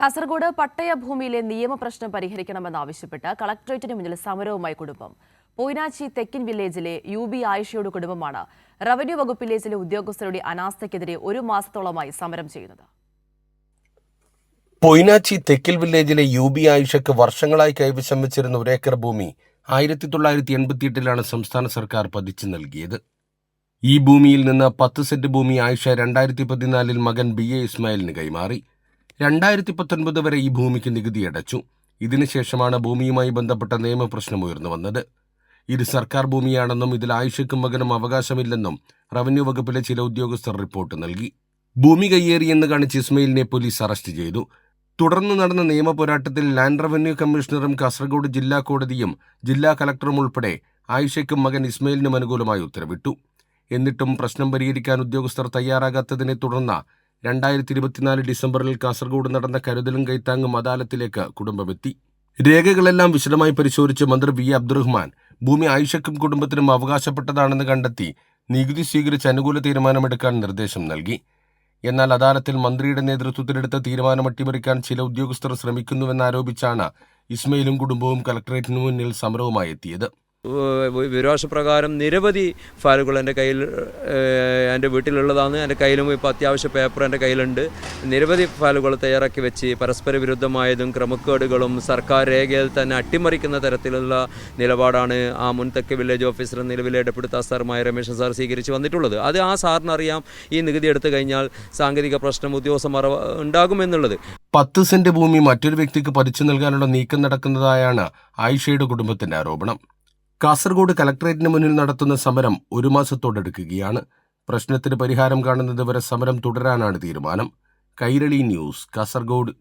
കാസർഗോഡ് പട്ടയഭൂമിയിലെ നിയമപ്രശ്നം പരിഹരിക്കണമെന്നാവശ്യപ്പെട്ട് കളക്ടറേറ്റിന് മുന്നിൽ സമരവുമായി കുടുംബം. പൊയ്നാച്ചി തെക്കിൻ വില്ലേജിലെ യുബി ആയിഷയുടെ കുടുംബമാണ് റവന്യൂ വകുപ്പിലെ ചില ഉദ്യോഗസ്ഥരുടെ അനാസ്ഥയ്ക്കെതിരെ ഒരു മാസത്തോളമായി സമരം ചെയ്യുന്നത്. പൊയ്നാച്ചി തെക്കിൽ വില്ലേജിലെ യുബി ആയിഷയ്ക്ക് വർഷങ്ങളായി കൈവശം വെച്ചിരുന്ന 1 ഏക്കർ ഭൂമി 1988 സംസ്ഥാന സർക്കാർ പതിച്ചു നൽകിയത്. ഈ ഭൂമിയിൽ നിന്ന് 10 സെന്റ് ഭൂമി ആയിഷ 2014 മകൻ BA ഇസ്മായിലിന് കൈമാറി. 2019 വരെ ഈ ഭൂമിക്ക് നികുതി അടച്ചു. ഇതിനുശേഷമാണ് ഭൂമിയുമായി ബന്ധപ്പെട്ട നിയമപ്രശ്നം ഉയർന്നു വന്നത്. ഇത് സർക്കാർ ഭൂമിയാണെന്നും ഇതിൽ ആയിഷയ്ക്കും മകനും അവകാശമില്ലെന്നും റവന്യൂ വകുപ്പിലെ ചില ഉദ്യോഗസ്ഥർ റിപ്പോർട്ട് നൽകി. ഭൂമി കയ്യേറിയെന്ന് കാണിച്ച് ഇസ്മായിലിനെ പോലീസ് അറസ്റ്റ് ചെയ്തു. തുടർന്ന് നടന്ന നിയമ പോരാട്ടത്തിൽ ലാൻഡ് റവന്യൂ കമ്മീഷണറും കാസർഗോഡ് ജില്ലാ കോടതിയും ജില്ലാ കളക്ടറും ഉൾപ്പെടെ ആയിഷയ്ക്കും മകൻ ഇസ്മായിലിനും അനുകൂലമായി ഉത്തരവിട്ടു. എന്നിട്ടും പ്രശ്നം പരിഹരിക്കാൻ ഉദ്യോഗസ്ഥർ തയ്യാറാകാത്തതിനെ തുടർന്ന് 2024 ഡിസംബറിൽ കാസർഗോഡ് നടന്ന കരുതലും കൈത്താങ്ങും അദാലത്തിലേക്ക് കുടുംബമെത്തി. രേഖകളെല്ലാം വിശദമായി പരിശോധിച്ച് മന്ത്രി VA അബ്ദുറഹ്മാൻ ഭൂമി ആയിഷയ്ക്കും കുടുംബത്തിനും അവകാശപ്പെട്ടതാണെന്ന് കണ്ടെത്തി നികുതി സ്വീകരിച്ച് അനുകൂല തീരുമാനമെടുക്കാൻ നിർദ്ദേശം നൽകി. എന്നാൽ അദാലത്തിൽ മന്ത്രിയുടെ നേതൃത്വത്തിലെടുത്ത തീരുമാനം അട്ടിമറിക്കാൻ ചില ഉദ്യോഗസ്ഥർ ശ്രമിക്കുന്നുവെന്നാരോപിച്ചാണ് ഇസ്മായിലും കുടുംബവും കളക്ടറേറ്റിന് മുന്നിൽ സമരവുമായി എത്തിയത്. വിവരാവകാശപ്രകാരം നിരവധി ഫയലുകൾ എൻ്റെ കയ്യിൽ എൻ്റെ വീട്ടിലുള്ളതാണ്. എൻ്റെ കയ്യിലും ഇപ്പോൾ അത്യാവശ്യ പേപ്പർ എൻ്റെ കയ്യിലുണ്ട്. നിരവധി ഫയലുകൾ തയ്യാറാക്കി വെച്ച് പരസ്പര വിരുദ്ധമായതും ക്രമക്കേടുകളും സർക്കാർ രേഖയിൽ തന്നെ അട്ടിമറിക്കുന്ന തരത്തിലുള്ള നിലപാടാണ് ആ മുൻ തെക്ക് വില്ലേജ് ഓഫീസർ നിലവിലെ ഡെപ്യൂട്ടി തഹസിൽദാറുമായ രമേശൻ സാർ സ്വീകരിച്ച് വന്നിട്ടുള്ളത്. അത് ആ സാറിനറിയാം ഈ നികുതി എടുത്തു കഴിഞ്ഞാൽ സാങ്കേതിക പ്രശ്നം ഉദ്യോഗസ്ഥന്മാർ ഉണ്ടാകുമെന്നുള്ളത്. 10 സെന്റ് ഭൂമി മറ്റൊരു വ്യക്തിക്ക് പതിച്ചു നൽകാനുള്ള നീക്കം നടക്കുന്നതായാണ് ആയിഷയുടെ കുടുംബത്തിന്റെ ആരോപണം. കാസർഗോഡ് കളക്ടറേറ്റിന് മുന്നിൽ നടത്തുന്ന സമരം 1 മാസത്തോടടുക്കുകയാണ്. പ്രശ്നത്തിന് പരിഹാരം കാണുന്നതുവരെ സമരം തുടരാനാണ് തീരുമാനം. കൈരളി ന്യൂസ്, കാസർഗോഡ്.